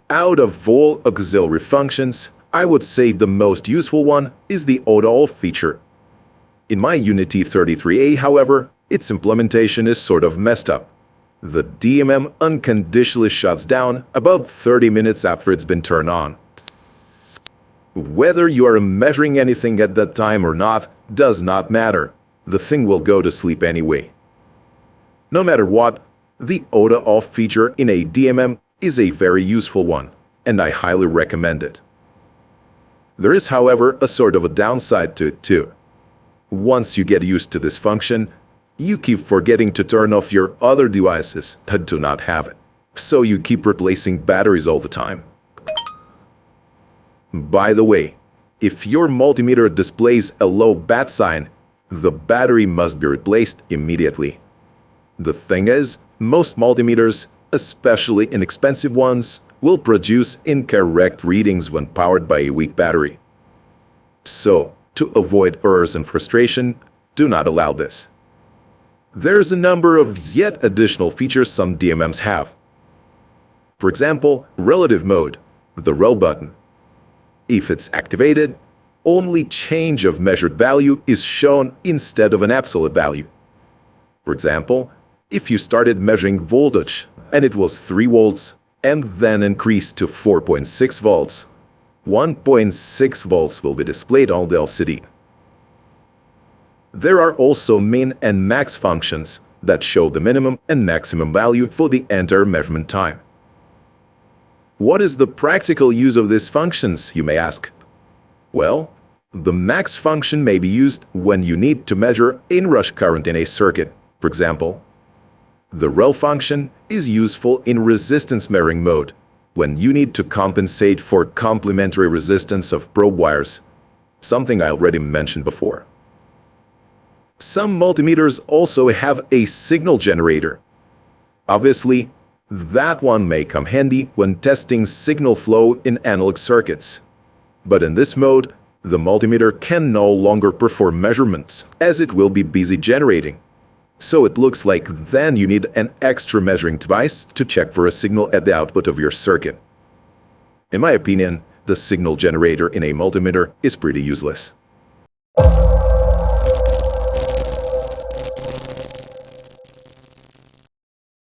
Out of all auxiliary functions, I would say the most useful one is the auto-off feature. In my UNI-T 33A, however, its implementation is sort of messed up. The DMM unconditionally shuts down about 30 minutes after it's been turned on. Whether you are measuring anything at that time or not does not matter. The thing will go to sleep anyway. No matter what, the auto-off feature in a DMM is a very useful one, and I highly recommend it. There is, however, a sort of a downside to it too. Once you get used to this function, you keep forgetting to turn off your other devices that do not have it. So you keep replacing batteries all the time. By the way, if your multimeter displays a low batt sign, the battery must be replaced immediately. The thing is, most multimeters, especially inexpensive ones, will produce incorrect readings when powered by a weak battery. So, to avoid errors and frustration, do not allow this. There's a number of yet additional features some DMMs have. For example, relative mode, the rel button. If it's activated, only change of measured value is shown instead of an absolute value. For example, if you started measuring voltage and it was 3 volts and then increased to 4.6 volts, 1.6 volts will be displayed on the LCD. There are also min and max functions that show the minimum and maximum value for the entire measurement time. What is the practical use of these functions, you may ask? Well, the max function may be used when you need to measure inrush current in a circuit, for example. The rel function is useful in resistance measuring mode, when you need to compensate for complementary resistance of probe wires, something I already mentioned before. Some multimeters also have a signal generator. Obviously, that one may come handy when testing signal flow in analog circuits. But in this mode, the multimeter can no longer perform measurements, as it will be busy generating. So it looks like then you need an extra measuring device to check for a signal at the output of your circuit. In my opinion, the signal generator in a multimeter is pretty useless.